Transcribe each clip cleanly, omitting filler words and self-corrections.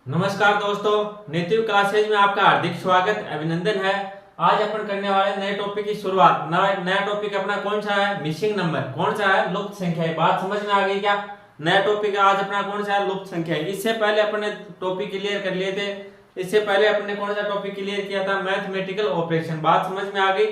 नमस्कार दोस्तों, native classes में आपका हार्दिक स्वागत अभिनंदन है। आज अपन करने वाले नए टॉपिक की शुरुआत। नया टॉपिक अपना कौन सा है? Missing number. कौन सा है? लुप्त संख्या। बात समझ में आ गई क्या? नया टॉपिक आज अपना कौन सा है? लुप्त संख्या। इससे पहले अपने टॉपिक क्लियर कर लिए थे। इससे पहले अपने कौन सा टॉपिक क्लियर किया था? Mathematical operation. बात समझ में आ गई।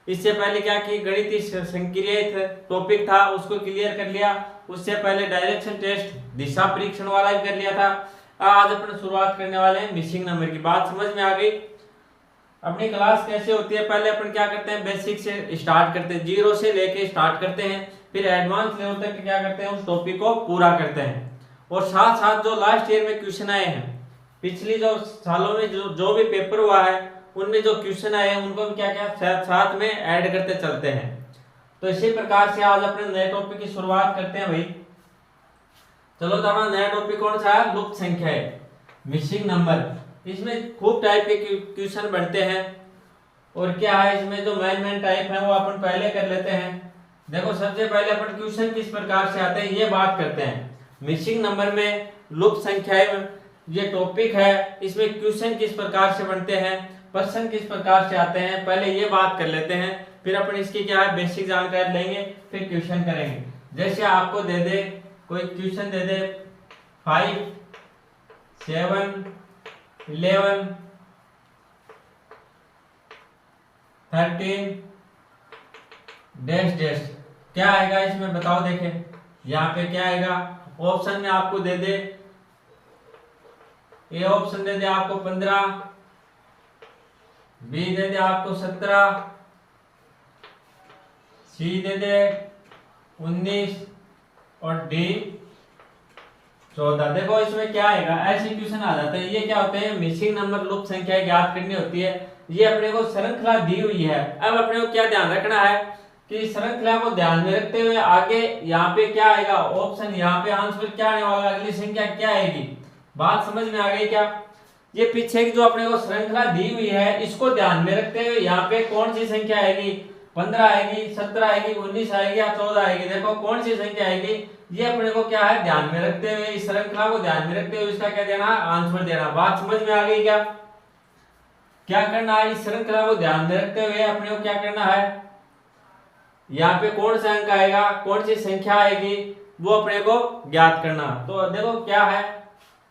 इससे पहले क्या की गणितीय संक्रिय टॉपिक था, उसको क्लियर कर लिया। उससे पहले डायरेक्शन टेस्ट दिशा परीक्षण वाला भी कर लिया था। आज अपन शुरुआत करने वाले हैं मिसिंग नंबर की। बात समझ में आ गई। अपनी क्लास कैसे होती है? पहले अपन क्या करते हैं? बेसिक से स्टार्ट करते हैं, जीरो से लेके स्टार्ट करते हैं, फिर एडवांस लेवल तक क्या करते हैं? उस टॉपिक को पूरा करते हैं। और साथ साथ जो लास्ट ईयर में क्वेश्चन आए हैं, पिछली जो सालों में जो भी पेपर हुआ है, उनमें जो क्वेश्चन आए हैं उनको क्या क्या साथ में ऐड करते चलते हैं। तो इसी प्रकार से आज अपने नए टॉपिक की शुरुआत करते हैं भाई। चलो तो हमारा नया टॉपिक कौन सा है? लुप्त संख्या है, मिसिंग नंबर। इसमें खूब टाइप के क्वेश्चन बढ़ते हैं। और क्या है इसमें जो मेन टाइप है वो अपन पहले कर लेते हैं। देखो, सबसे पहले अपन क्वेश्चन किस प्रकार से आते हैं ये बात करते हैं। मिसिंग नंबर में लुप्त संख्याएं ये टॉपिक है। इसमें क्वेश्चन किस प्रकार से बनते हैं, प्रश्न किस प्रकार से आते हैं, पहले ये बात कर लेते हैं। फिर अपन इसकी क्या है बेसिक जानकारी लेंगे, फिर क्वेश्चन करेंगे। जैसे आपको दे दे कोई क्वेश्चन दे दे 5, 7, 11, 13 डैश डैश, क्या आएगा इसमें बताओ? देखें यहाँ पे क्या आएगा। ऑप्शन में आपको दे दे, ए ऑप्शन दे दे आपको 15, बी दे दे आपको 17, सी दे दे 19 और डी 14। देखो इसमें क्या आएगा, ऐसे क्वेश्चन आ जाते हैं। ये क्या होते हैं? मिसिंग नंबर, लुप्त संख्या ज्ञात करनी होती है। ये अपने को श्रृंखला दी हुई है। अब अपने को क्या ध्यान रखना है कि श्रृंखला को ध्यान में रखते हुए आगे यहाँ पे क्या आएगा ऑप्शन, यहाँ पे आंसर क्या आने वाला, अगली संख्या क्या आएगी। बात समझ में आ गई क्या? ये पीछे की जो अपने को श्रृंखला दी हुई है, इसको ध्यान में रखते हुए यहाँ पे कौन सी संख्या आएगी? 15 आएगी, 17 आएगी, 19 आएगी या 14 आएगी। देखो कौन सी संख्या आएगी, ये अपने को क्या है ध्यान में रखते हुए, इस श्रृंखला को ध्यान में रखते हुए इसका क्या देना, आंसर देना। बात समझ में आ गई क्या? क्या करना है? इस श्रृंखला को ध्यान में रखते हुए अपने को क्या करना है, यहाँ पे कौन सा अंक आएगा, कौन सी संख्या आएगी, वो अपने को ज्ञात करना। तो देखो क्या है,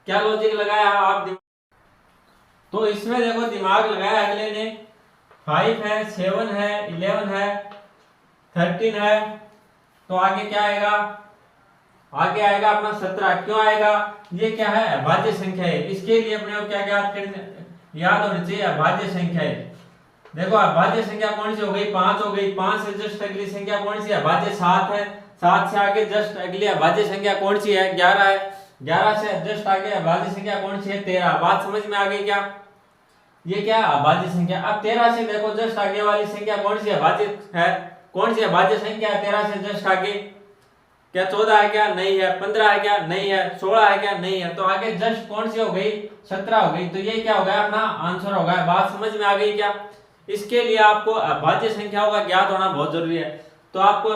क्या लॉजिक लगाया आप। तो इसमें देखो दिमाग लगाया अगले ने। 5 है, 7 है, 11 है, 13 है, तो आगे क्या आएगा? आगे आएगा अपना 17। क्यों आएगा? ये क्या है? अभाज्य संख्या है। इसके लिए अपने को क्या याद होना चाहिए? अभाज्य संख्या है। देखो अभाज्य संख्या कौन सी हो गई? 5 हो गई। 5 से जस्ट अगली संख्या कौन सी है? अभाज्य 7 है। 7 से आगे जस्ट अगली अभाज्य संख्या कौन सी है? 11 है। 11 से जस्ट आगे अभाज्य संख्या कौन सी है? 13। बात समझ में आ गई क्या? ये क्या अभाज्य संख्या। अब 13 से देखो जस्ट आगे वाली संख्या कौन सी अभाज्य है? कौन सी अभाज्य संख्या है? 13 से जस्ट आगे क्या 14 है क्या? नहीं है। 15 है क्या? नहीं है। 16 है क्या? नहीं है। तो आगे जस्ट कौन सी हो गई? 17 हो गई। तो ये क्या हो गया? अपना आंसर हो गया। बात समझ में आ गई क्या? इसके लिए आपको अभाज्य संख्याओं का ज्ञात होना बहुत जरूरी है। तो आपको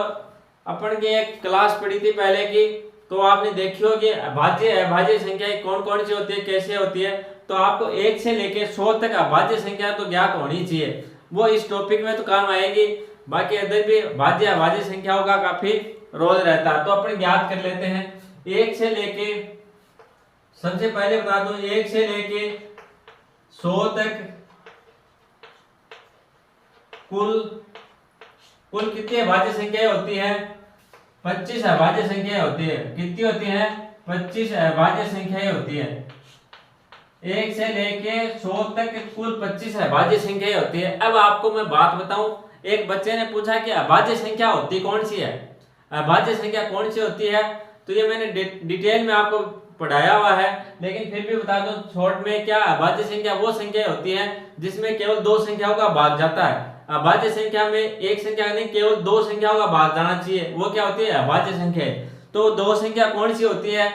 अपन की एक क्लास पढ़ी थी पहले की, तो आपने देखी होगी अभाज्य संख्याएं कौन कौन सी होती है, कैसे होती है। तो आपको 1 से लेके 100 तक अभाज्य संख्या तो ज्ञात होनी चाहिए। वो इस टॉपिक में तो काम आएगी। बाकी अदर भी अभाज्य संख्याओं का काफी रोल रहता है। तो अपन ज्ञात कर लेते हैं। 1 से लेके, सबसे पहले बता दूं, 1 से लेके 100 तक कुल कितनी अभाज्य संख्याएं होती हैं? 25 अभाज्य संख्याएं होती है। कितनी होती हैं? 25 अभाज्य संख्याएं होती है। 1 से लेके 100 तक कुल 25 अभाज्य संख्याएं होती है। अब आपको मैं बात बताऊं, एक बच्चे ने पूछा कि अभाज्य संख्या होती कौन सी है, अभाज्य संख्या कौन सी होती है। तो ये मैंने डिटेल में आपको पढ़ाया हुआ है, लेकिन फिर भी बता दूं शॉर्ट में, क्या अभाज्य संख्या वो संख्या होती है जिसमें केवल 2 संख्याओं का भाग जाता है। अभाज्य संख्या में एक संख्या नहीं, केवल 2 संख्याओं का भाग जाना चाहिए, वो क्या होती है? अभाज्य संख्या। तो 2 संख्या कौन सी होती है?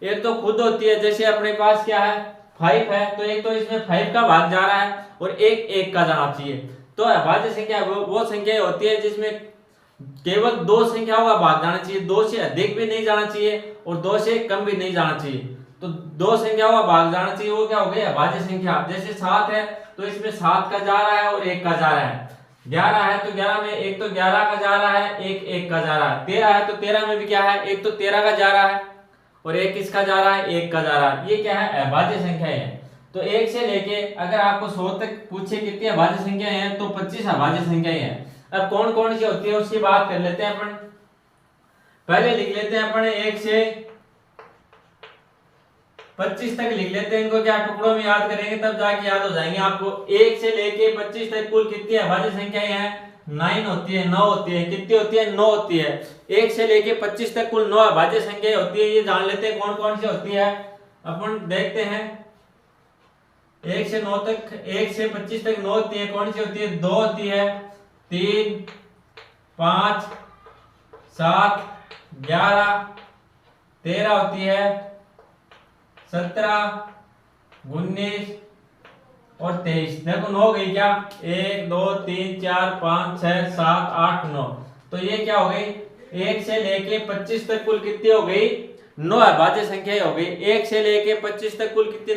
एक तो खुद होती है, जैसे अपने पास क्या है 5 है, तो एक तो इसमें 5 का भाग जा रहा है और एक 1 का जाना चाहिए। तो अभाज्य संख्या वो संख्या होती है जिसमें केवल 2 संख्याओं का भाग जाना चाहिए, 2 से अधिक भी नहीं जाना चाहिए और 2 से कम भी नहीं जाना चाहिए। तो दो संख्याओं का भाग जाना चाहिए, वो क्या हो गई अभाज्य संख्या। जैसे 7 है तो इसमें 7 का जा रहा है और 1 का जा रहा है। 11 है तो 11 में एक तो 11 का जा रहा है, एक 1 का जा रहा है। 13 है तो 13 में भी क्या है, एक तो 13 का जा रहा है और एक किसका जा रहा है, 1 का जा रहा है। ये क्या है अभाज्य संख्या है। तो 1 से लेके अगर आपको 100 तक पूछे कितनी अभाज्य संख्या है तो 25 अभाज्य संख्याएं हैं। अब कौन कौन सी होती है उसकी बात कर लेते हैं अपन। पहले लिख लेते हैं अपन 1 से 25 तक लिख लेते हैं। इनको क्या टुकड़ों में याद करेंगे तब जाके याद हो जाएंगे आपको। 1 से लेके 25 तक कुल कितनी अभाज्य संख्याएं हैं, 9 होती है, 9 होती है। कितनी होती है, 9 होती है। 1 से लेके 25 तक कुल 9 अभाज्य संख्याएं होती है। ये जान लेते हैं कौन कौन सी होती है। अपन देखते हैं 1 से 9 तक, 1 से 25 तक 9 होती है। कौन सी होती है, 2 होती है, 3, 5, 7, 11, 13 होती है, 17, 19 और 23। देखो 9 गई क्या, 1 2 3 4 5 6 7 8 9। तो ये क्या हो गई, 1 से लेके 25 तक कुल कितनी हो गई, 9 अभाज्य संख्या हो गई। 1 से लेके 25 तक कुल कितनी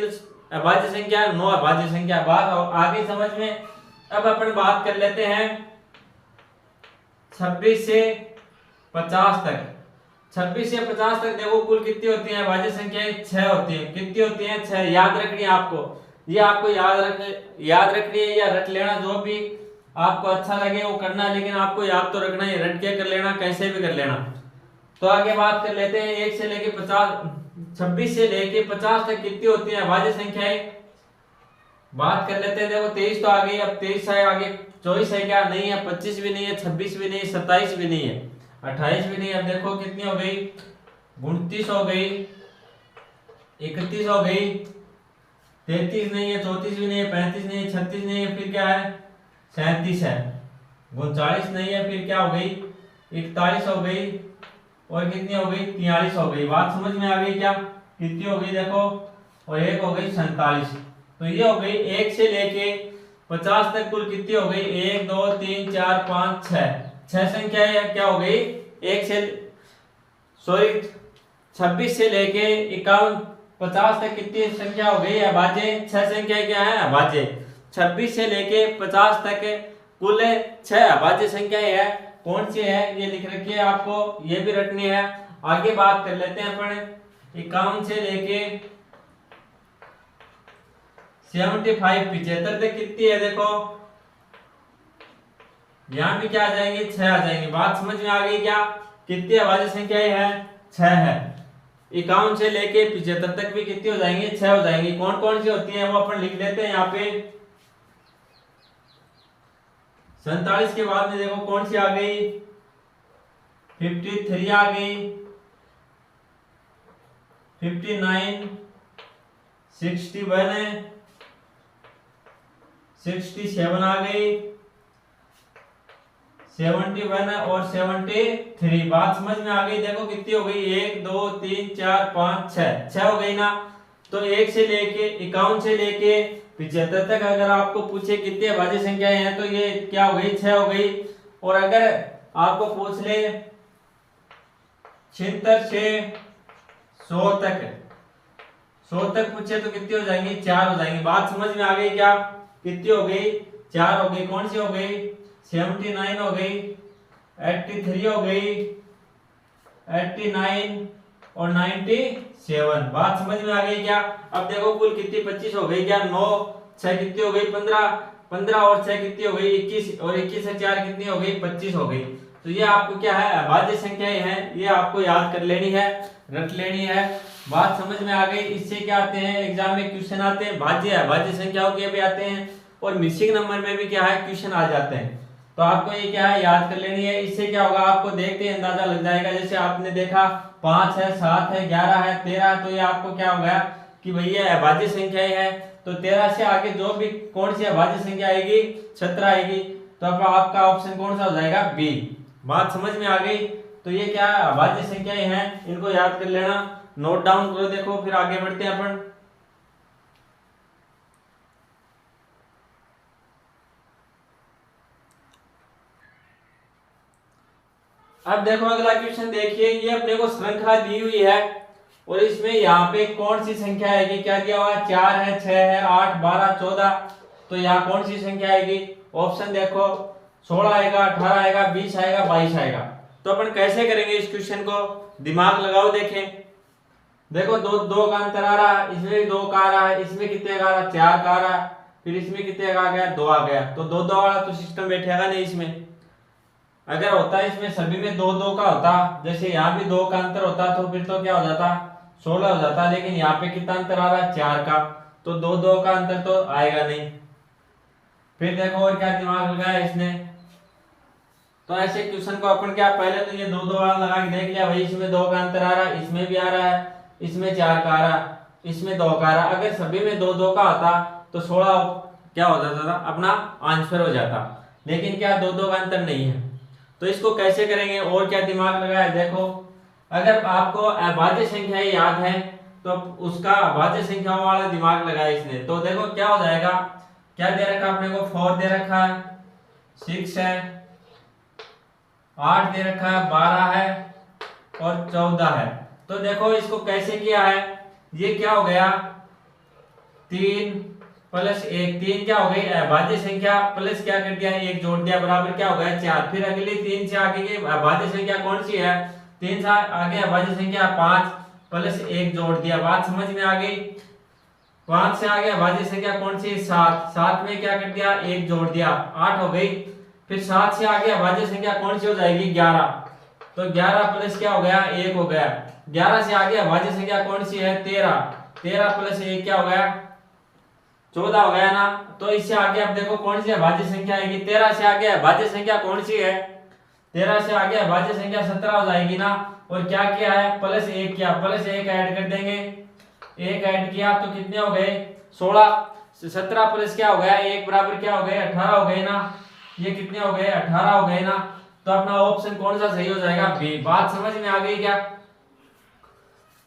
अभाज्य संख्या, 9 अभाज्य संख्या। बात आगे समझ में। अब अपन बात कर लेते हैं 26 से 50 तक। 26 से 50 तक देखो कुल कितनी होती है अभाज्य संख्याएं, 6 होती है। कितनी होती है, 6। याद रखनी है आपको, ये आपको याद रखनी है या रट लेना, जो भी आपको अच्छा लगे वो करना, लेकिन आपको याद तो रखना है। रट के कर लेना, कैसे भी कर लेना। तो आगे बात कर लेते हैं 1 से लेके 50, 26 से लेके 50 तक कितनी होती है अभाज्य संख्याएं। बात कर लेते हैं। देखो 23 तो आ गई, अब 23 है आगे, 24 है क्या, नहीं है, 25 भी नहीं है, 26 भी नहीं है, 27 भी नहीं है, 28 भी नहीं है। अब देखो कितनी हो गई, 29 हो गई, 31 हो गई, 33 नहीं है, 34 भी नहीं है, 35 नहीं है, 36 नहीं है, फिर क्या है, 37 है, 39 नहीं है, फिर क्या हो गई, 41 हो गई और कितनी हो गई, 43 हो गई। बात समझ में आ गई क्या, कितनी हो गई देखो, और एक हो गई 47। तो ये हो गई 1 से लेके 50 तक कुल कितनी हो गई, 1 2 3 4 5 6 संख्याएं क्या हो गई। 1 से 26 से लेके 51 50 तक कितनी संख्या हो गई अभाज्य, 6 संख्याएं क्या है अभाज्य। 26 से लेके 50 तक कुल 6 अभाज्य संख्याएं है। कौन सी है ये लिख रखी है आपको, ये भी रखनी है। आगे बात कर लेते हैं अपन 51 से लेके 75 75 तक कितनी है। देखो यहां भी क्या आ जाएंगे, 6 आ जाएंगे। बात समझ में आ गई क्या, कितनी अभाज्य संख्याएं है, 6 है। 51 से लेके 75 तक भी कितनी हो जाएंगे, 6 हो जाएंगी। कौन कौन सी होती है वो अपन लिख लेते हैं यहाँ पे। 47 के बाद में देखो कौन सी आ गई, 53 आ गई, 59, 61 है, 67 आ गई, 71 और 73। बात समझ में आ गई। देखो कितनी हो गई, 1 2 3 4 5 6 हो गई ना। तो 1 से लेके 51 से लेके 75 तक अगर आपको पूछे कितनी अभाज्य संख्याएं हैं तो ये क्या हो गई, 6 हो गई। और अगर आपको पूछ ले 76 से 100 तक पूछे तो कितनी हो जाएंगी, 4 हो जाएंगी। बात समझ में आ गई क्या, कितनी हो गई, 4 हो गई। कौन सी हो गई, 79 हो गई, 83 हो गई, 89 और 97। बात समझ में आ गई क्या। अब देखो कुल कितनी 25 हो गई क्या, 9 6 कितनी हो गई, 15 और 6 कितनी हो गई, 21 और 21 से 4 कितनी हो गई, 25 हो गई। तो ये आपको क्या है अभाज्य संख्याएं हैं, ये आपको याद कर लेनी है, रख लेनी है। बात समझ में आ गई। इससे क्या आते हैं एग्जाम में क्वेश्चन आते हैं, भाज्य अभाज्य संख्याओं के भी आते हैं और मिसिंग नंबर में भी क्या है क्वेश्चन आ जाते हैं। तो आपको ये क्या है याद कर लेनी है। इससे क्या होगा आपको देखते ही अंदाजा लग जाएगा। जैसे आपने देखा 5 है, 7 है, 11 है, 13 है, तो ये आपको क्या हो गया कि भैया अभाज्य संख्याएं हैं। तो 13 से आगे जो भी कौन सी अभाज्य संख्या आएगी, 17 आएगी। तो आपका ऑप्शन कौन सा हो जाएगा, बी। बात समझ में आ गई। तो ये क्या है अभाज्य संख्याएं हैं, इनको याद कर लेना, नोट डाउन करो। देखो फिर आगे बढ़ते हैं अपन। अब देखो अगला क्वेश्चन देखिए, ये अपने को श्रृंखला दी हुई है और इसमें यहाँ पे कौन सी संख्या आएगी, क्या दिया हुआ है, 4 है, 6 है, 8, 12, 14, तो यहाँ कौन सी संख्या आएगी, ऑप्शन देखो 16 आएगा, 18 आएगा, 20 आएगा, 22 आएगा। तो अपन कैसे करेंगे इस क्वेश्चन को, दिमाग लगाओ, देखें। देखो दो का अंतर आ रहा है, इसमें भी 2 का आ रहा है, इसमें कितने का आ रहा है, 4 का आ रहा है, फिर इसमें कितने का आ गया, 2 आ गया। तो 2 वाला तो सिस्टम बैठेगा नहीं इसमें। अगर होता इसमें सभी में 2 का होता, जैसे यहाँ भी 2 का अंतर होता, तो फिर तो क्या हो जाता, 16 हो जाता। लेकिन यहाँ पे कितना अंतर आ रहा है, 4 का, तो 2 का अंतर तो आएगा नहीं। फिर देखो और क्या दिमाग लगाया इसने। तो ऐसे क्वेश्चन को अपन क्या, पहले तो ये 2 वाला लगा के देख लिया, भाई इसमें 2 का अंतर आ रहा है, इसमें भी आ रहा है, इसमें 4 का आ रहा है, इसमें 2 का आ रहा है। अगर सभी में 2 का होता तो 16 क्या हो जाता था, अपना आंसर हो जाता। लेकिन क्या 2 का अंतर नहीं है। तो इसको कैसे करेंगे और क्या दिमाग लगाया, देखो अगर आपको अभाज्य संख्या याद है तो उसका अभाज्य संख्याओं वाला दिमाग लगाया इसने। तो देखो क्या हो जाएगा, क्या दे रखा अपने को, 4 दे रखा है, 6 है, 8 दे रखा है, 12 है और 14 है। तो देखो इसको कैसे किया है, ये क्या हो गया, 3 प्लस 1, 3 क्या हो गई अभाज्य संख्या, प्लस क्या कर दिया, 1 जोड़ दिया, बराबर क्या हो गया 4। फिर अगली 3 से आगे की अभाज्य संख्या कौन सी है, 3 से आगे अभाज्य संख्या 5 प्लस 1 जोड़ दिया, बात समझ में आ गई। 5 से आगे अभाज्य संख्या कौन सी, 7, 7 में क्या कर दिया, 1 जोड़ दिया, 8 हो गई। फिर 7 से आगे अभाज्य संख्या कौन सी हो जाएगी, 11, तो 11 प्लस क्या हो गया, 1 हो गया। 11 से आगे अभाज्य संख्या कौन सी है, 13, 13 प्लस 1 क्या हो गया, 14 हो गया ना। तो इससे आगे अब देखो कौन सी अभाज्य संख्या आएगी, 13 से आगे अभाज्य संख्या कौन सी है, 13 से आगे अभाज्य संख्या 17 हो जाएगी ना। और क्या किया है, प्लस 1 किया, प्लस 1 ऐड कर देंगे, 1 ऐड किया तो कितने हो गए 16, 17 प्लस क्या हो गया 1 बराबर क्या हो गए 18 हो गए ना। ये कितने हो गए 18 हो गए ना। तो अपना ऑप्शन कौन सा सही हो जाएगा, बी। बात समझ में आ गई क्या।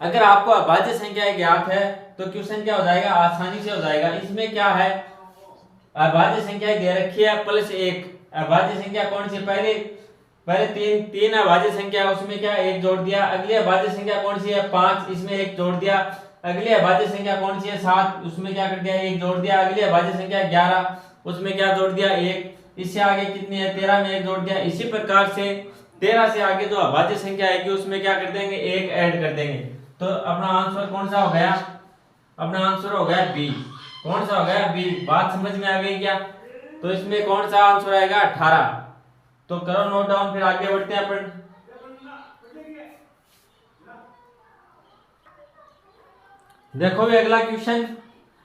अगर आपको अभाज्य संख्या ज्ञात है तो क्वेश्चन क्या हो जाएगा, आसानी से हो जाएगा। इसमें क्या है, अभाज्य संख्या दे रखी है प्लस 1, अभाज्य संख्या कौन सी, पहले तीन अभाज्य संख्या, उसमें क्या 1 जोड़ दिया। अगली अभाज्य संख्या कौन सी है 5, इसमें 1 जोड़ दिया। अगली अभाज्य संख्या कौन सी है 7, उसमें क्या कर दिया 1 जोड़ दिया। अगली अभाज्य संख्या 11, उसमें क्या जोड़ दिया 1। इससे आगे कितनी है 13 में 1 जोड़ दिया। इसी प्रकार से 13 से आगे जो अभाज्य संख्या आएगी उसमें क्या कर देंगे 1 ऐड कर देंगे। तो अपना आंसर कौन सा हो गया, अपना आंसर हो गया बी। कौन सा हो गया बी। बात समझ में आ गई क्या। तो इसमें कौन सा आंसर आएगा 18। तो करो नोट डाउन, फिर आगे बढ़ते हैं अपन। देखो भी अगला क्वेश्चन,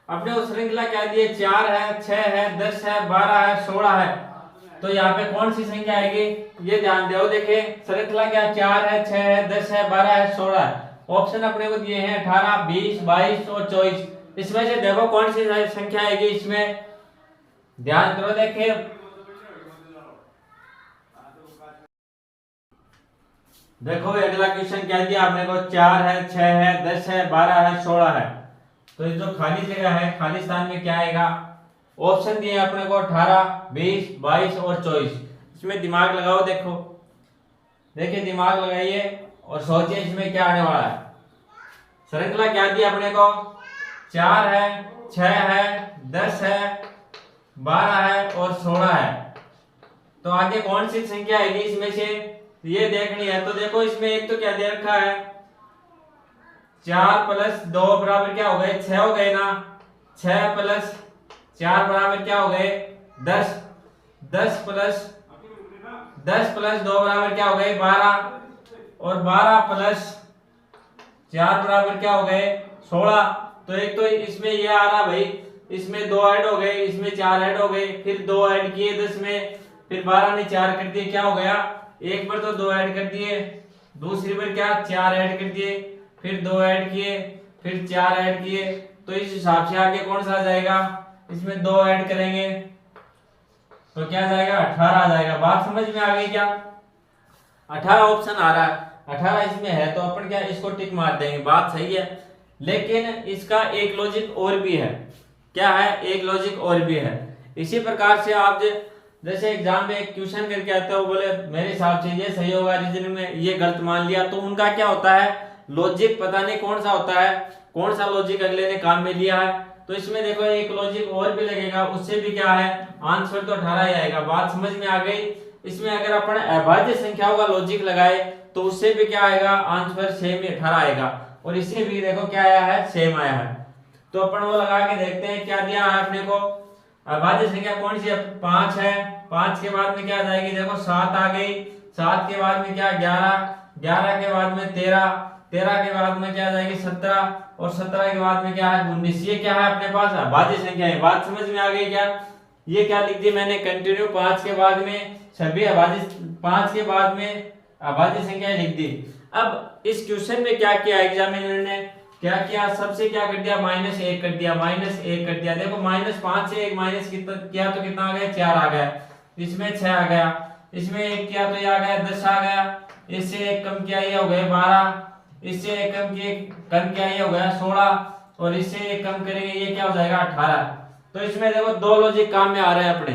अपने उस श्रृंखला क्या दिए 4 है, 6 है, 10 है, 12 है, 16 है। तो यहाँ पे कौन सी संख्या आएगी ये ध्यान दो। देखे श्रृंखला क्या 4 है, 6 है, 10 है, 12 है, 16 है। ऑप्शन अपने को दिए हैं 18, 20, 22 और 24। इसमें से देखो कौन सी संख्या आएगी इसमें, ध्यान करो। देखिए देखो अगला क्वेश्चन क्या दिया आपने को, 4 है, 6 है, 10 है, 12 है, 16 है। तो ये जो खाली जगह है, खाली स्थान में क्या आएगा, ऑप्शन दिए अपने को 18, 20, 22 और 24। इसमें दिमाग लगाओ। देखो देखिए दिमाग लगाइए और सोचिए इसमें क्या आने वाला है। श्रृंखला क्या दी अपने को, 4 है, 6 है, 10 है, 12 है और 16 है। तो आगे कौन सी संख्या आएगी इसमें से ये देखनी है। तो देखो इसमें एक तो क्या दे रखा है 4 प्लस 2 बराबर क्या हो गए 6 हो गए ना। 6 प्लस 4 बराबर क्या हो गए 10। 10 प्लस 2 बराबर क्या हो गए 12 और 12 प्लस 4 बराबर क्या हो गए 16। तो एक तो इसमें ये आ रहा भाई, इसमें 2 ऐड हो गए, इसमें 4 ऐड हो गए, फिर 2 ऐड किए 10 में, फिर 12 में 4 कर दिए, क्या हो गया एक बार तो 2 ऐड कर दिए, दूसरी बार क्या 4 ऐड कर दिए, फिर 2 ऐड किए, फिर 4 ऐड किए। तो इस हिसाब से आगे कौन सा आ जाएगा, इसमें 2 ऐड करेंगे तो क्या आ जाएगा 18 आ जाएगा। बात समझ में आ गई क्या। 18 ऑप्शन आ रहा है, 18 इसमें है तो अपन क्या इसको टिक मार देंगे, बात सही है। लेकिन इसका एक लॉजिक और भी है। क्या है, एक लॉजिक और भी है। इसी प्रकार से आप जैसे एग्जाम में एक क्वेश्चन करके आते हो, बोले मेरे हिसाब से ये सही होगा, रीजनिंग में ये गलत मान लिया, तो उनका क्या होता है लॉजिक पता नहीं कौन सा होता है, कौन सा लॉजिक अगले ने काम में लिया है। तो इसमें देखो एक लॉजिक और भी लगेगा, उससे भी क्या है आंसर तो 18 ही आएगा। बात समझ में आ गई। इसमें अगर अपन अभाज्य संख्याओं का लॉजिक लगाए तो उससे भी क्या आएगा आंसर सेम 18 आएगा। और इससे भी देखो क्या आया है, सेम आया है। तो अपन वो लगा के देखते हैं क्या दिया है अपने को। अभाज्य संख्या कौन सी है, 5 है। 5 के बाद में क्या आ जाएगी, देखो 7 आ गई। 7 के बाद में क्या 11, 11 के बाद में 13, 13 के बाद में क्या आ जाएगी 17, और 17 के बाद में क्या है 19। ये क्या है अपने पास अभाज्य संख्या है। बात समझ में आ गई क्या। ये क्या लिख दी मैंने कंटिन्यू 5 के बाद में सभी अभाज्य, 5 के बाद में अभाज्य संख्याएं लिख दी। अब इस क्वेश्चन में क्या किया एग्जामिनर ने, क्या किया सबसे क्या कर दिया -1 कर दिया, -1 कर दिया। देखो -5 से 1 माइनस किया तो कितना आ गया 4 आ गया। इसमें 6 आ गया, इसमें 1 किया तो ये आ गया 10 आ गया। इससे 1 कम किया ये हो गए 12, इससे 1 कम किया ये हो गया 16, और इससे 1 कम करेंगे ये क्या हो जाएगा 18। तो इसमें देखो दो लॉजिक काम में आ रहे हैं अपने।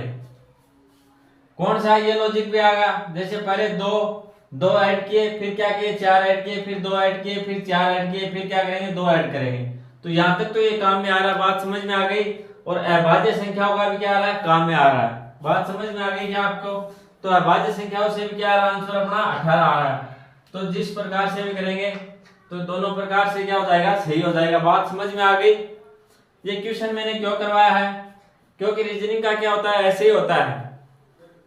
कौन सा ये लॉजिक भी आ गया, जैसे पहले दो ऐड किए, फिर क्या किए 4 ऐड किए, फिर 2 ऐड किए, फिर 4 ऐड किए, फिर क्या करेंगे 2 ऐड करेंगे। तो यहाँ तक तो ये काम में आ रहा है, बात समझ में आ गई। और अभाज्य संख्याओं का भी क्या आ रहा है, काम में आ रहा है। बात समझ में आ गई क्या आपको। तो अभाज्य संख्याओं से भी क्या आ रहा है आंसर अपना 18 आ रहा है। तो जिस प्रकार से भी करेंगे तो दोनों प्रकार से क्या हो जाएगा, सही हो जाएगा। बात समझ में आ गई। ये क्वेश्चन मैंने क्यों करवाया है, क्योंकि रीजनिंग का क्या होता है ऐसे ही होता है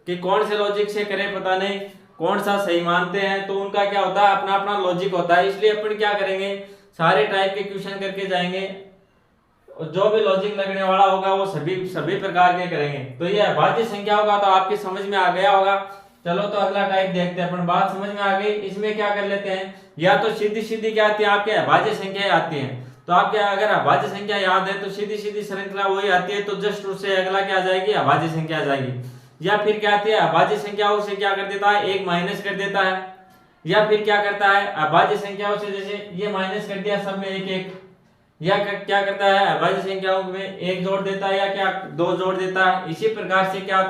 कि कौन से लॉजिक से करें पता नहीं, कौन सा सही मानते हैं, तो उनका क्या होता है अपना अपना लॉजिक होता है। इसलिए अपन क्या करेंगे सारे टाइप के क्वेश्चन करके जाएंगे, जो भी लॉजिक लगने वाला होगा वो सभी प्रकार के करेंगे। तो ये अभाज्य संख्या होगा तो आपके समझ में आ गया होगा। चलो तो अगला टाइप देखते हैं अपन। बात समझ में आ गई। इसमें क्या कर लेते हैं, या तो सीधी सीधी क्या आती है आपके अभाज्य संख्याएं आती हैं। तो आपके अगर अभाज्य संख्या याद है तो सीधी सीधी श्रृंखला वही आती है, तो जस्ट उससे अगला क्या आ जाएगी अभाज्य संख्या आ जाएगी। या फिर क्या आती है अभाज्य संख्याओं से क्या कर देता है 1 माइनस कर देता है। या फिर क्या करता है अभाज्य संख्याओं से, जैसे ये माइनस कर दिया सब में 1 या क्या करता है अभाज्य संख्याओं में 1 जोड़ देता है, या क्या 2 जोड़ देता है। इसी प्रकार से क्या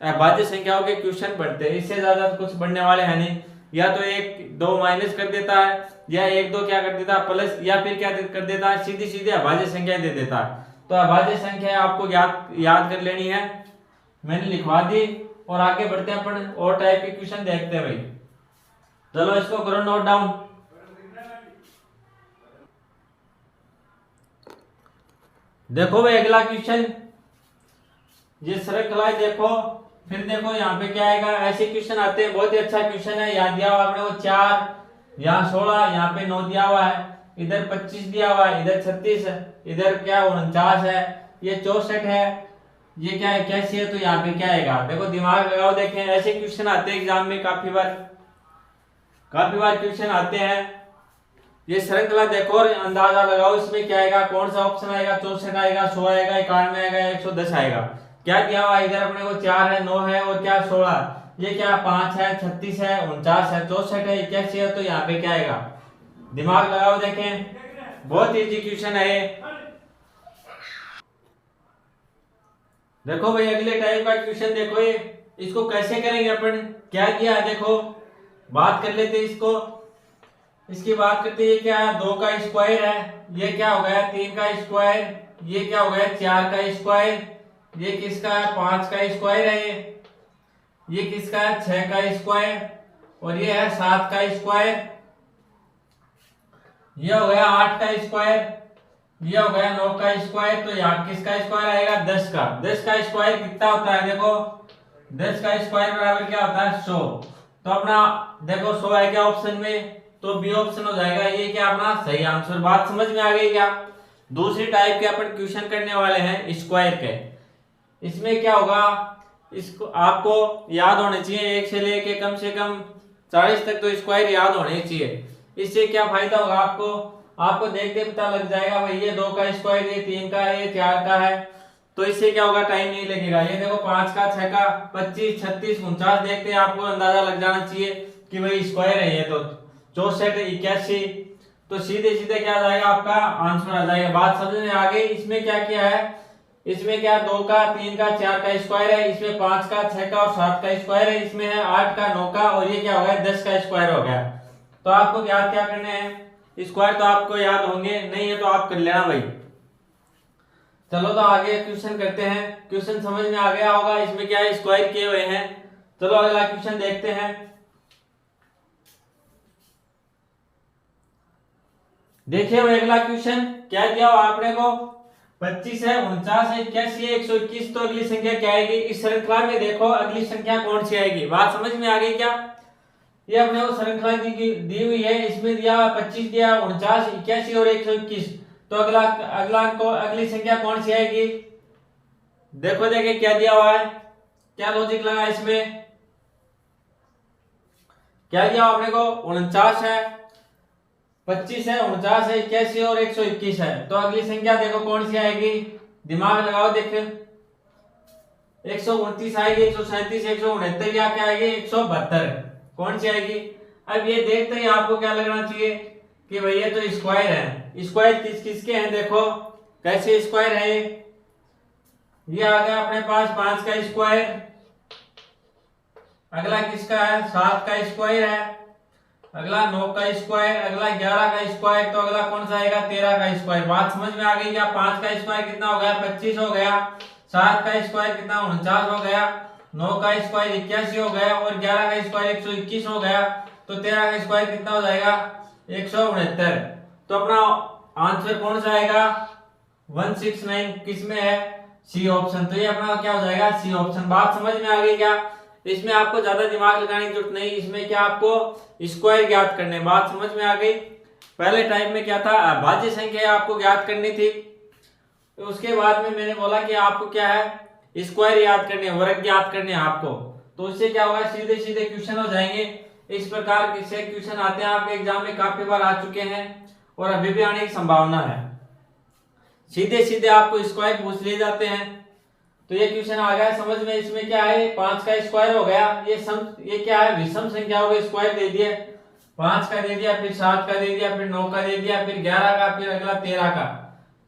अभाज्य संख्याओं के क्वेश्चन पढ़ते हैं, इससे ज्यादा कुछ बढ़ने वाले हैं नहीं। या तो 1 2 माइनस कर देता है, या 1 2 क्या कर देता है प्लस, या फिर क्या कर देता है सीधी सीधी अभाज्य संख्या दे देता है। तो अभाज्य संख्या आपको याद कर लेनी है, मैंने लिखवा दी। और आगे बढ़ते हैं अपन और टाइप के क्वेश्चन देखते हैं भाई। चलो इसको करो नोट डाउन। देखो भाई अगला क्वेश्चन, ये श्रृंखला देखो, फिर देखो यहाँ पे क्या आएगा। ऐसे क्वेश्चन आते हैं, बहुत ही अच्छा क्वेश्चन है। यहाँ दिया हुआ आपने वो 4, यहाँ 16, यहाँ पे 9 दिया हुआ है, इधर 25 दिया हुआ है, इधर 36 है, इधर क्या 49 है, ये 64 है, ये क्या है 81 है। तो यहाँ पे क्या आएगा, देखो दिमाग लगाओ। देखें ऐसे क्वेश्चन आते हैं एग्जाम में, काफी बार क्वेश्चन आते हैं। ये श्रृंखला देखो और अंदाजा लगाओ इसमें क्या आएगा, कौन सा ऑप्शन आएगा। 64 आएगा, 100 आएगा, 91 आएगा, 110 आएगा। क्या दिया हुआ इधर अपने को 4 है, 9 है, और क्या 16, ये क्या 5 है, 36 है, 49 है, 64 है, 81 है। तो यहाँ पे क्या आएगा, दिमाग लगाओ। देखें बहुत इजी क्वेश्चन है ये। देखो भाई अगले टाइप का क्वेश्चन देखो, ये इसको कैसे करेंगे अपन, क्या दिया है देखो। बात कर लेते इसको, इसकी बात करते हैं। क्या 2 का स्क्वायर है, ये क्या हो गया 3 का स्क्वायर, ये क्या हो गया 4 का स्क्वायर, ये किसका है 5 का स्क्वायर है, ये किसका है 6 का स्क्वायर, और ये है 7 का स्क्वायर, ये हो गया 8 का स्क्वायर, ये हो गया 9 का स्क्वायर। तो यहाँ किसका स्क्वायर आएगा 10 का। 10 का स्क्वायर कितना होता है, देखो 10 का स्क्वायर बराबर क्या होता है 100। तो अपना देखो 100 है क्या ऑप्शन में, तो बी ऑप्शन हो जाएगा। ये क्या अपना सही आंसर। बात समझ में आ गई क्या। दूसरी टाइप के अपन क्वेश्चन करने वाले हैं स्क्वायर के। इसमें क्या होगा, इसको आपको याद होने चाहिए 1 से लेके कम से कम 40 तक तो स्क्वायर याद होने चाहिए। इससे क्या फायदा होगा आपको देखते पता लग जाएगा भाई ये 2 का स्क्वायर, ये 3 का है, ये 4 का है। तो इससे क्या होगा टाइम नहीं लगेगा। ये देखो 5 का, 6 का, 25, 36, 49 देखते हैं, आपको अंदाजा लग जाना चाहिए कि भाई स्क्वायर है ये। तो 64, 81, तो सीधे सीधे क्या आ जाएगा आपका आंसर आ जाएगा। बात समझ में आ गई। इसमें क्या किया है, इसमें क्या 2 का, 3 का, 4 का स्क्वायर है, इसमें 5 का, 6 का और 7 का स्क्वायर है, इसमें है 8 का, 9 का, और ये क्या हो गया 10 का स्क्वायर हो गया। तो आपको क्या करने हैं, स्क्वायर तो आपको याद होंगे, नहीं है तो आप कर लेना भाई। चलो तो आगे क्वेश्चन करते हैं। क्वेश्चन समझ में आ गया होगा, इसमें क्या है स्क्वायर किए हुए हैं। चलो अगला क्वेश्चन देखते हैं। देखिए भाई अगला क्वेश्चन क्या दिया हुआ आपने को, 25 है, 49 है, 81 है, 121, तो अगली संख्या क्या आएगी। इस श्रृंखला में देखो अगली संख्या कौन सी आएगी, बात समझ में आ गई क्या। ये अपने को श्रृंखला दी हुई है, इसमें दिया 25 दिया, 49, 81 और 121, तो अगला अगला को अगली संख्या कौन सी आएगी। देखो देखिए क्या दिया हुआ है, क्या लॉजिक लगा इसमें, क्या दिया आपने को 49 है, 25 है, 49 है, 81 और 121 है, तो अगली संख्या देखो कौन सी आएगी। दिमाग लगाओ देखो, 129 आएगी, 137, 169 या क्या आएगी 172, कौन सी आएगी। अब ये देखते ही आपको क्या लगना चाहिए कि भैया तो स्क्वायर है। स्क्वायर किस किस के हैं, देखो कैसे स्क्वायर है। ये आ गया अपने पास 5 का स्क्वायर, अगला किसका है 7 का स्क्वायर है, अगला 9 का स्क्वायर, अगला 11 का स्क्वायर, तो अगला कौन सा आएगा 13 का स्क्वायर। बात समझ में आ गई क्या। 5 का स्क्वायर कितना हो गया 25 हो गया, 7 का स्क्वायर कितना 49 हो गया, 9 का स्क्वायर 81 हो गया और 11 का स्क्वायर 121 हो गया, तो 13 का स्क्वायर कितना हो जाएगा 169। तो अपना आंसर कौन सा आएगा 169, किसमें है सी ऑप्शन। तो ये अपना क्या हो जाएगा सी ऑप्शन। बात समझ में आ गई क्या। इसमें आपको ज्यादा दिमाग लगाने की जरूरत नहीं, इसमें क्या आपको स्क्वायर ज्ञात करने, बात समझ में आ गई। पहले टाइप में क्या था अभाज्य संख्या आपको ज्ञात करनी थी, तो उसके बाद में मैंने बोला कि आपको क्या है स्क्वायर याद करने, वर्ग याद करने आपको, तो उससे क्या होगा सीधे सीधे क्वेश्चन हो जाएंगे। इस प्रकार के क्वेश्चन आते हैं आपके एग्जाम में, काफी बार आ चुके हैं और अभी भी आने की संभावना है। सीधे सीधे आपको स्क्वायर पूछ लिए जाते हैं। तो ये क्वेश्चन आ गया समझ में। इसमें क्या है 5 का स्क्वायर हो गया, ये क्या है विषम संख्या हो गई, स्क्वायर दे दिए, 5 का दे दिया, फिर 7 का दे दिया, फिर 9 का दे दिया, फिर 11 का, फिर अगला 13 का,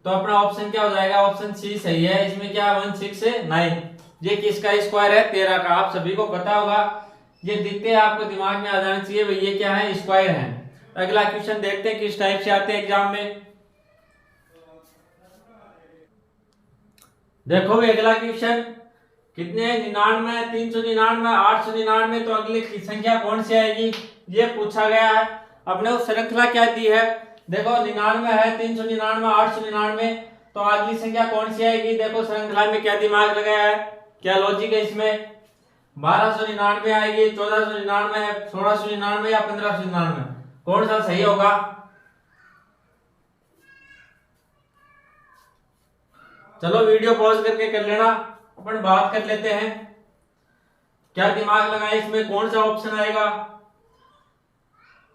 तो अपना ऑप्शन क्या हो जाएगा ऑप्शन सी सही है। इसमें क्या 169, ये किसका स्क्वायर है 13 का। आप सभी को पता होगा, ये दिखते हैं आपको दिमाग में आ जाना चाहिए भाई ये क्या है स्क्वायर है। अगला क्वेश्चन देखते हैं किस टाइप से आते हैं एग्जाम में। देखो भाई अगला क्वेश्चन कितने 99, 399, 899, तो अगली संख्या कौन सी आएगी ये पूछा गया है। अपने को श्रृंखला क्या दी है, देखो 99 है, 399, 899, तो अगली संख्या कौन सी आएगी। देखो श्रृंखला में क्या दिमाग लगाया है, क्या लॉजिक है इसमें। 1299 आएगी, 1499, 1699 या 1599, कौन सा सही होगा। चलो वीडियो पॉज करके कर लेना, अपन बात कर लेते हैं क्या दिमाग लगाए इसमें कौन सा ऑप्शन आएगा।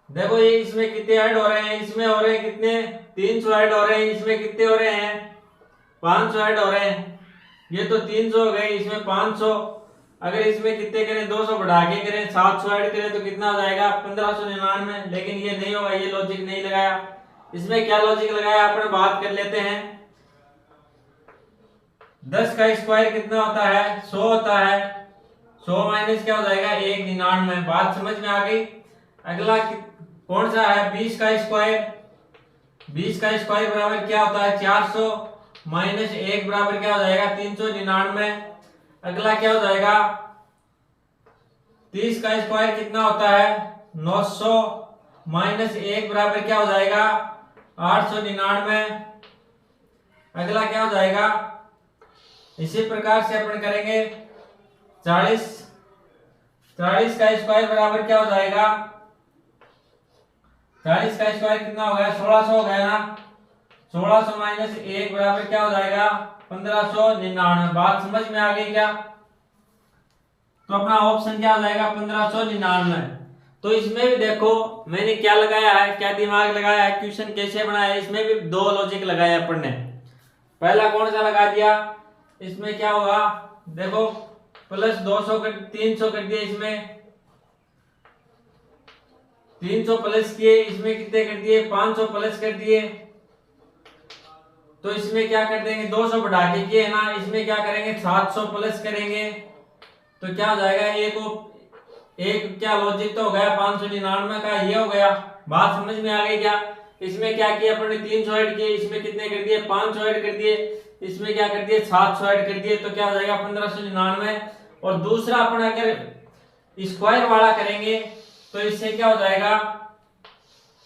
देखो ये इसमें कितने ऐड हो रहे हैं, इसमें हो रहे हैं कितने 300 ऐड हो रहे हैं, इसमें कितने हो रहे हैं 500 ऐड हो रहे हैं, ये तो 300 हो गए, इसमें 500, अगर इसमें कितने करें 200 बढ़ा के करें 700 ऐड करें तो कितना हो जाएगा 1599, लेकिन ये नहीं होगा, ये लॉजिक नहीं लगाया। इसमें क्या लॉजिक लगाया अपन बात कर लेते हैं। 10 का स्क्वायर कितना होता है 100 होता है, 100 माइनस क्या हो जाएगा 199, बात समझ में आ गई। अगला कौन सा है 20 का स्क्वायर, 20 का स्क्वायर बराबर क्या होता है 400 माइनस 1 बराबर क्या हो जाएगा 399। अगला क्या हो जाएगा 30 का स्क्वायर कितना होता है 900 माइनस 1 बराबर क्या हो जाएगा 899। अगला क्या हो जाएगा, इसी प्रकार से अपन करेंगे 40 का स्क्वायर बराबर क्या हो जाएगा, 40 का स्क्वायर कितना हो गया 1600 हो गया ना, 1600 माइनस 1 बराबर क्या हो जाएगा 1599। बात समझ में आ गई क्या। तो अपना ऑप्शन क्या हो जाएगा 1599। तो इसमें भी देखो मैंने क्या लगाया है, क्या दिमाग लगाया है, क्वेश्चन कैसे बनाया है, इसमें भी दो लॉजिक लगाया अपन ने। पहला कौन सा लगा दिया, इसमें क्या होगा देखो प्लस 200 कर 300 कर दिए, इसमें 300 प्लस किए, इसमें कितने कर दिए 500 प्लस कर दिए, तो इसमें क्या कर देंगे 200 बढ़ा के किए है ना, इसमें क्या करेंगे 700 प्लस करेंगे, तो क्या हो जाएगा एक क्या लॉजिक तो हो गया 599 का ये हो गया। बात समझ में आ गई क्या। इसमें क्या किया अपन ने 300 ऐड किए, इसमें कितने कर दिए 500 ऐड कर दिए, इसमें क्या कर दिए 700 ऐड कर दिए, तो क्या हो जाएगा 1599। और दूसरा अपन अगर स्क्वायर वाला करेंगे तो इससे क्या हो जाएगा,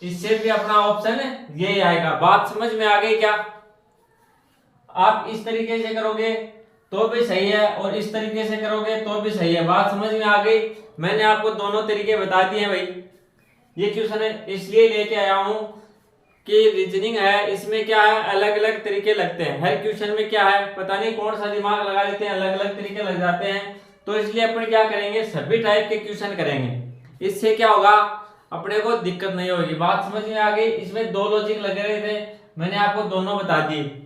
इससे भी अपना ऑप्शन ये आएगा। बात समझ में आ गई क्या? आप इस तरीके से करोगे तो भी सही है और इस तरीके से करोगे तो भी सही है। बात समझ में आ गई? मैंने आपको दोनों तरीके बता दिए भाई। ये क्वेश्चन है इसलिए लेके आया हूं कि रीजनिंग है, इसमें क्या है अलग अलग तरीके लगते हैं। हर क्वेश्चन में क्या है पता नहीं कौन सा दिमाग लगा लेते हैं, अलग अलग तरीके लग जाते हैं। तो इसलिए अपन क्या करेंगे, सभी टाइप के क्वेश्चन करेंगे। इससे क्या होगा, अपने को दिक्कत नहीं होगी। बात समझ में आ गई? इसमें दो लॉजिक लगे रहे थे, मैंने आपको दोनों बता दिए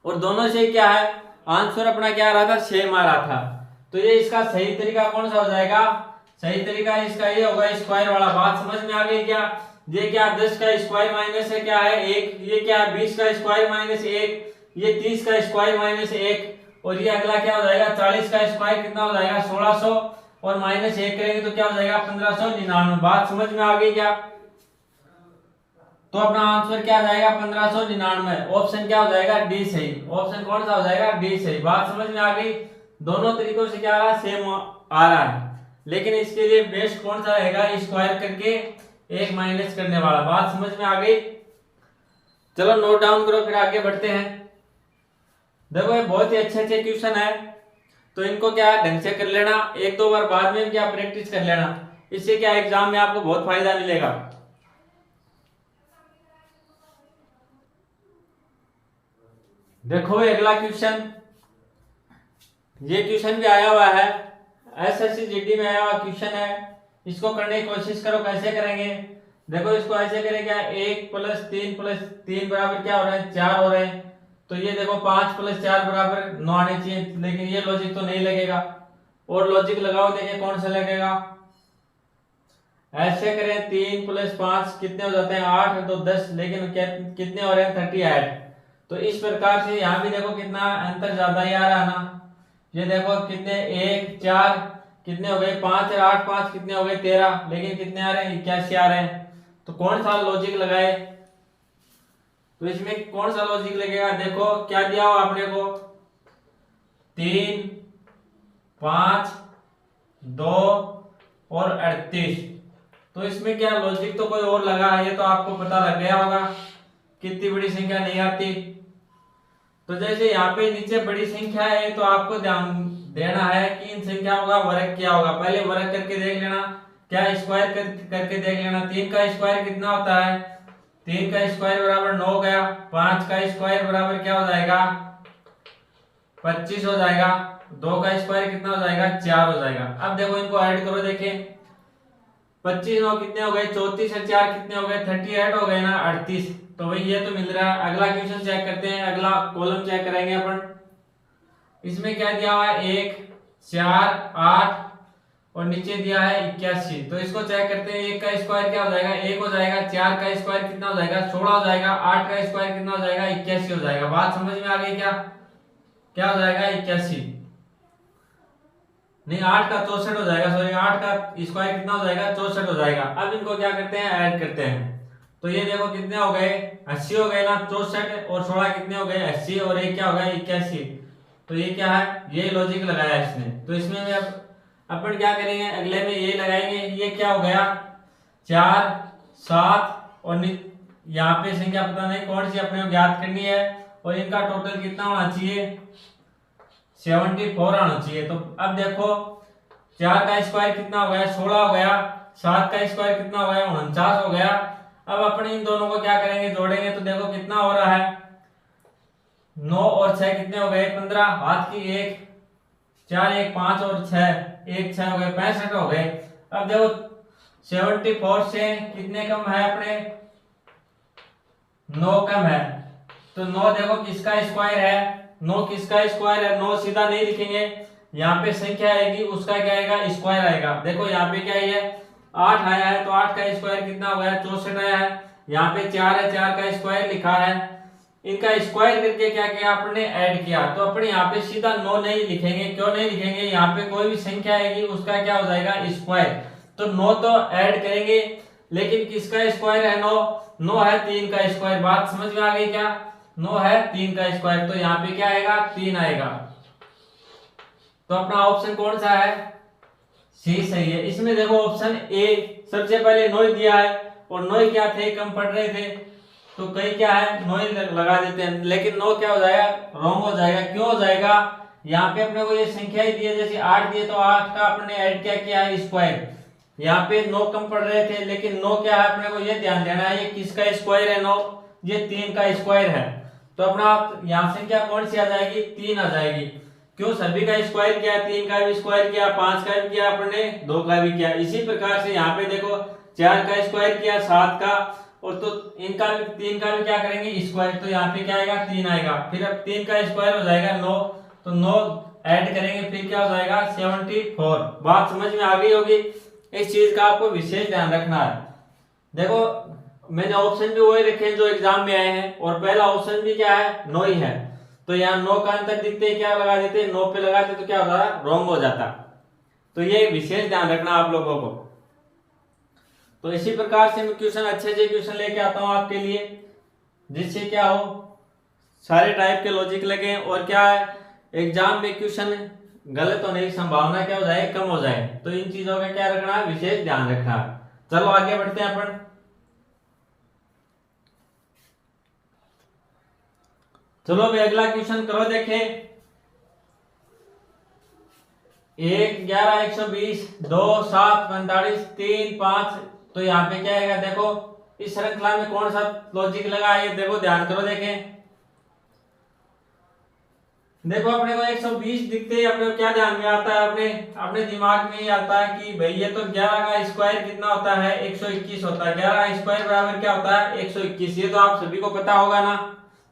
और दोनों से क्या है आंसर अपना क्या आ रहा था, सेम आ रहा था। तो ये इसका सही तरीका कौन सा हो जाएगा, सही तरीका इसका ये होगा स्क्वायर वाला। बात समझ में आ गई क्या? ये क्या 10 का स्क्वायर माइनस है क्या है 1, ये क्या 20 का स्क्वायर माइनस 1, ये 30 का स्क्वायर माइनस 1, और ये अगला क्या हो जाएगा 40 का स्क्वायर कितना हो जाएगा 1600, और माइनस 1 करेंगे तो क्या हो जाएगा 1599। बात समझ में आ गई क्या? तो अपना आंसर क्या आ जाएगा 1599। ऑप्शन क्या हो जाएगा डी सही। ऑप्शन कौन सा हो जाएगा, डी सही। बात समझ में आ गई? दोनों तरीकों से क्या आ रहा है, सेम आ रहा है, लेकिन इसके लिए बेस्ट कौन सा रहेगा, स्क्वायर करके एक माइनस करने वाला। बात समझ में आ गई? चलो नोट डाउन करो, फिर आगे बढ़ते हैं। देखो ये बहुत ही अच्छे अच्छे क्वेश्चन है, तो इनको क्या ढंग से कर लेना, एक दो बार बाद में क्या प्रैक्टिस कर लेना, इससे क्या एग्जाम में आपको बहुत फायदा मिलेगा। देखो अगला क्वेश्चन, ये क्वेश्चन भी आया हुआ है, एसएससी जीडी में आया हुआ क्वेश्चन है। इसको करने की कोशिश करो, कैसे करेंगे देखो। इसको ऐसे करेंगे 1 + 3 + 3 बराबर क्या हो रहा है 4 हो रहे हैं। तो ये देखो 5 + 4 बराबर 9 आने चाहिए, लेकिन ये लॉजिक तो नहीं लगेगा। और लॉजिक लगाओ, देखिए कौन सा लगेगा। ऐसे करें 3 + 5 कितने हो जाते हैं 8, तो 10, लेकिन कितने हो रहे हैं 38। तो इस प्रकार से यहाँ भी देखो कितना अंतर ज्यादा ही आ रहा है ना। ये देखो कितने 1 4 कितने हो गए 5 और 8 5 कितने हो गए 13, लेकिन कितने आ रहे हैं 81 आ रहे हैं। तो कौन सा लॉजिक लगाए, तो इसमें कौन सा लॉजिक लगेगा। देखो क्या दिया हो आपने को 3 5 2 और 38। तो इसमें क्या लॉजिक तो कोई और लगा है, ये तो आपको पता लग गया होगा कितनी बड़ी संख्या नहीं आती। तो जैसे यहाँ पे नीचे बड़ी संख्या है तो आपको ध्यान देना है कि इन संख्याओं का वर्ग क्या होगा। पहले वर्ग करके देख लेना, क्या स्क्वायर करके देख लेना। 3 का स्क्वायर कितना होता है, 3 का स्क्वायर बराबर 9 गया। 5 का स्क्वायर बराबर क्या हो जाएगा 25 हो जाएगा। 2 का स्क्वायर कितना हो जाएगा 4 हो जाएगा। अब देखो इनको ऐड करो, देखें 25 9 कितने हो गए 34 और 4 कितने हो गए 38 हो गए ना 38। तो भाई ये तो मिल रहा है। अगला क्वेश्चन चेक करते हैं, अगला कॉलम चेक करेंगे अपन। इसमें क्या दिया हुआ है 1 4 8 और नीचे दिया है 81। तो इसको चेक करते हैं। 1 का स्क्वायर क्या हो जाएगा 1 हो जाएगा। 4 का स्क्वायर कितना हो जाएगा 16 हो जाएगा। 8 का स्क्वायर कितना हो जाएगा 81 हो जाएगा। बात समझ में आ गई क्या, क्या हो जाएगा 81 नहीं 8 का 64 हो जाएगा। सॉरी 8 का स्क्वायर कितना हो जाएगा 64 हो जाएगा। अब इनको क्या करते हैं ऐड करते हैं। तो ये देखो कितने हो गए 80 हो गए ना 64 और 16 कितने हो गए 80 और एक क्या हो गया 81। तो ये क्या है ये लॉजिक लगाया इसने। तो इसमें भी अब अपन क्या करेंगे अगले में ये लगाएंगे। ये क्या हो गया 4 7 और यहाँ पे संख्या पता नहीं कौन सी अपने को ज्ञात करनी है और इनका टोटल कितना होना चाहिए 74 आना चाहिए। तो अब देखो 4 का स्क्वायर कितना हो गया 16 हो गया। 7 का स्क्वायर कितना हो गया 49 हो गया। अब अपन इन दोनों को क्या करेंगे जोड़ेंगे तो देखो कितना हो रहा है 9 और 6 कितने हो गए 15। हाथ की 1 4 1 5 और 6 1 6 हो गए 65 हो गए। अब देखो 74 से कितने कम है अपने 9 कम है। तो 9 देखो किसका स्क्वायर है 9 किसका स्क्वायर है 9 सीधा नहीं लिखेंगे। यहाँ पे संख्या आएगी उसका क्या आएगा स्क्वायर आएगा। देखो यहाँ पे क्या है 8 आया है तो 8 का स्क्वायर कितना हो गया 64 आया है। यहाँ पे 4 है 4 का स्क्वायर लिखा है। इनका स्क्वायर करके क्या किया आपने ऐड किया। तो अपने यहाँ पे सीधा 9 नहीं लिखेंगे। क्यों नहीं लिखेंगे यहाँ पे कोई भी संख्या आएगी उसका क्या हो जाएगा स्क्वायर। तो 9 तो ऐड करेंगे लेकिन किसका स्क्वायर है 9 9 है 3 का स्क्वायर, बात समझ में आ गई क्या? 9 है 3 का स्क्वायर, तो यहाँ पे क्या आएगा? 3 आएगा। तो अपना ऑप्शन कौन सा है? सी सही है। इसमें देखो ऑप्शन ए सबसे पहले 9 दिया है, और 9 क्या थे, कम पढ़ रहे थे, तो कई क्या है 9 लगा देते हैं, लेकिन 9 क्या हो जाएगा? रॉन्ग हो जाएगा। क्यों हो जाएगा? यहाँ पे अपने को ये संख्या ही दी है, जैसे 8 दिए तो 8 का अपने ऐड क्या किया है? स्क्वायर। यहाँ पे 9 कम पढ़ रहे थे, लेकिन 9 क्या है, अपने को ये ध्यान देना है ये किसका स्क्वायर है? 9 ये 3 का स्क्वायर है। तो अपना यहाँ संख्या कौन सी आ जाएगी? 3 आ जाएगी। क्यों? सभी का स्क्वायर किया, 3 का भी स्क्वायर किया, 5 का भी किया, अपने 2 का भी किया। इसी प्रकार से यहाँ पे देखो 4 का स्क्वायर किया, 7 का, और तो इनका भी 3 का भी क्या करेंगे? स्क्वायर। तो यहाँ पे क्या आएगा? 3 आएगा। फिर अब 3 का स्क्वायर हो जाएगा 9, तो 9 ऐड करेंगे, फिर क्या हो जाएगा? 74। बात समझ में आ गई होगी। इस चीज का आपको विशेष ध्यान रखना है। देखो मैंने ऑप्शन भी वही रखे जो एग्जाम में आए हैं, और पहला ऑप्शन भी क्या है? 9 ही है। तो यहाँ 9 का अंतर दिखते ही क्या लगा देते? 9 पे लगाते तो क्या होता? रॉन्ग हो जाता। तो ये विशेष ध्यान रखना आप लोगों को। तो इसी प्रकार से मैं क्वेश्चन अच्छे से क्वेश्चन लेके आता हूँ आपके लिए, जिससे क्या हो सारे टाइप के लॉजिक लगे, और क्या है एग्जाम में क्वेश्चन गलत होने की संभावना क्या हो जाए? कम हो जाए। तो इन चीजों का क्या रखना है? विशेष ध्यान रखना है। चलो आगे बढ़ते हैं अपन। चलो भाई अगला क्वेश्चन करो, देखें। 1 11 120 2 7 45 3 5। तो यहाँ पे क्या आएगा? देखो इस श्रृंखला में कौन सा लॉजिक लगा है? देखो ध्यान करो, देखें। देखो अपने को 120 दिखते ही अपने को क्या ध्यान में आता है? अपने अपने दिमाग में ही आता है कि भाई ये तो 11 का स्क्वायर कितना होता है? 121 होता है। 11 का स्क्वायर बराबर क्या होता है? 121। ये तो आप सभी को पता होगा ना।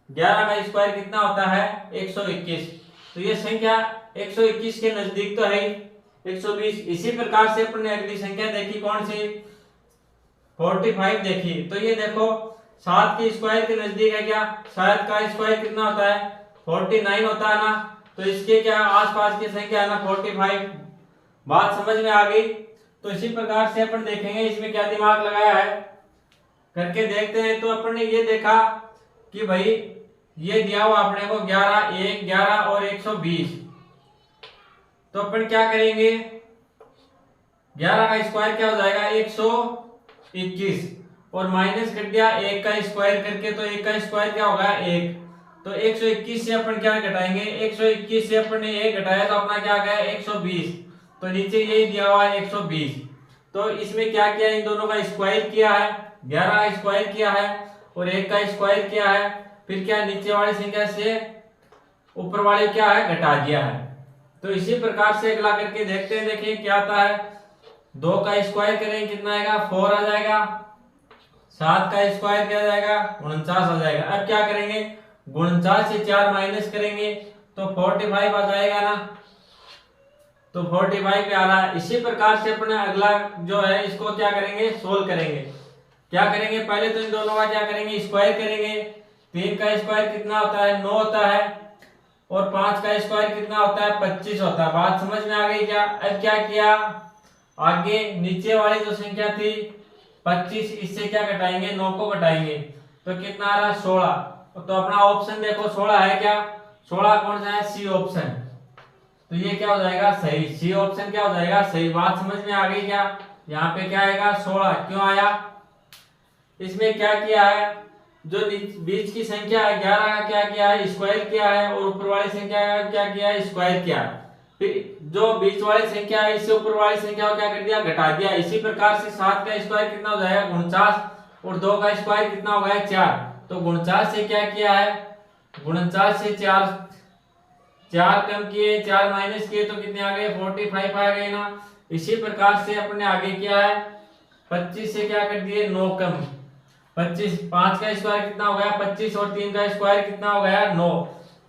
11 का स्क्वायर कितना होता है? 121। तो ये संख्या 121 के नजदीक तो है 120। इसी प्रकार से अपने अगली संख्या देखी कौन सी? 45 देखी। तो ये देखो 7 के स्क्वायर के नजदीक है क्या? 7 का स्क्वायर कितना होता है? 49 होता है ना। तो इसके क्या आसपास की संख्या है ना 45। बात समझ में आ गई। तो इसी प्रकार से अपन देखेंगे इसमें क्या दिमाग लगाया है, करके देखते हैं। तो अपन ने ये देखा कि भाई ये दिया हुआ अपने को 11 1 11 और 120। तो अपन क्या करेंगे? 11 का स्क्वायर क्या हो जाएगा? 121, और माइनस कर दिया 1 का स्क्वायर करके, तो 1 का स्क्वायर क्या होगा? 1। तो 121 से अपन क्या घटाएंगे? 121 से अपन ने 1 घटाया तो अपना क्या आ गया? 120। तो नीचे यही दिया हुआ है 120। तो इसमें क्या किया? इन दोनों का स्क्वायर किया है, 11 का स्क्वायर किया है और 1 का स्क्वायर किया है। फिर क्या नीचे वाली संख्या से ऊपर वाले क्या है? घटा दिया है। तो इसी प्रकार से अगला करके देखते हैं। देखिए क्या आता है। 2 का स्क्वायर करेंगे कितना आएगा? 4 आ जाएगा। 7 का स्क्वायर क्या आ जाएगा? 49 आ जाएगा। अब क्या करेंगे? 49 से 4 माइनस करेंगे तो 45 आ जाएगा ना। तो 45 पे आ रहा है। इसी प्रकार से अपने अगला जो है इसको क्या करेंगे? सोल्व करेंगे। क्या करेंगे? पहले तो इन दोनों का क्या करेंगे? स्क्वायर करेंगे। 3 का स्क्वायर कितना होता है? 9 होता है, और 5 का स्क्वायर कितना होता है? 25 होता है। बात समझ में आ गई क्या? अब क्या किया? आगे नीचे वाली जो संख्या थी 25, इससे क्या घटाएंगे? 9 को घटाएंगे तो कितना आ रहा है? 16। तो अपना ऑप्शन देखो 16 है क्या? 16 कौन सा है? C option. तो ये क्या हो जाएगा? सही। सी ऑप्शन क्या हो जाएगा? सही। बात समझ में आ गई क्या? यहाँ पे क्या आएगा? 16 क्यों आया? इसमें क्या किया है? जो बीच की संख्या है 11 का क्या किया है? स्क्वायर किया है, और ऊपर वाली संख्या का क्या किया है? स्क्वायर किया। फिर जो बीच वाली संख्या है इससे ऊपर वाली संख्या को क्या कर दिया? घटा दिया। इसी प्रकार से 7 का स्क्वायर कितना हो जाएगा? 49, और 2 का स्क्वायर कितना हो गया? 4। तो 49 से क्या किया है? 49 से 4 कम किए, 4 माइनस किए तो कितने आ गए? 45 आ गए ना। इसी प्रकार से अपने आगे किया है 25 से क्या कर दिए? 9 कम। 25, 5 का स्क्वायर कितना हो गया? 25, और 3 का स्क्वायर कितना हो गया? 9।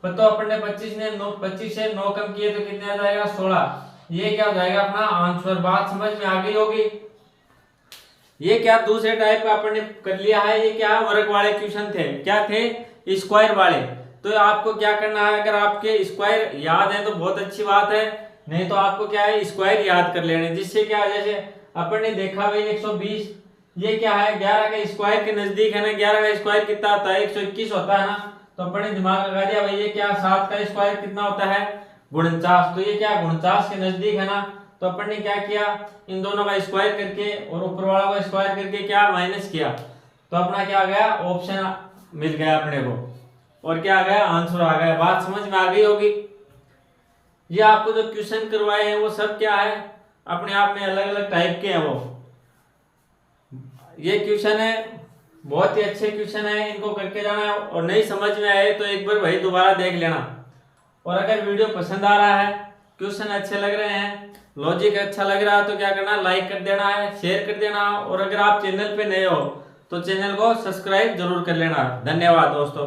तो अपन ने 25 से 9 कम किए तो कितने आ जाएगा? 16। ये क्या हो जाएगा? अपना आंसर। बात समझ में आ गई होगी। ये क्या दूसरे टाइप का अपन ने कर लिया है। ये क्या वर्ग वाले क्वेश्चन थे। क्या थे? स्क्वायर वाले। तो आपको क्या करना है? अगर आपके स्क्वायर याद है तो बहुत अच्छी बात है, नहीं तो आपको क्या है? स्क्वायर याद कर लेने, जिससे क्या, जैसे अपन ने देखा भाई ये क्या है 11 का स्क्वायर के नजदीक है ना। 11 का स्क्वायर कितना होता है 121 होता है ना। तो अपने दिमाग लगा दिया भाई ये क्या 7 का स्क्वायर कितना होता है 49। तो ये क्या 49 के नजदीक है ना। तो अपन ने क्या किया इन दोनों का स्क्वायर करके और ऊपर वाला का स्क्वायर करके क्या माइनस किया। तो अपना क्या आ गया ऑप्शन मिल गया अपने को और क्या आ गया आंसर आ गया। बात समझ में आ गई होगी। ये आपको जो क्वेश्चन करवाए हैं वो सब क्या है अपने आप में अलग अलग टाइप के हैं वो। ये क्वेश्चन है बहुत ही अच्छे क्वेश्चन है इनको करके जाना है और नहीं समझ में आए तो एक बार भाई दोबारा देख लेना। और अगर वीडियो पसंद आ रहा है क्वेश्चन अच्छे लग रहे हैं लॉजिक अच्छा लग रहा है तो क्या करना लाइक कर देना है शेयर कर देना और अगर आप चैनल पे नए हो तो चैनल को सब्सक्राइब जरूर कर लेना। धन्यवाद दोस्तों।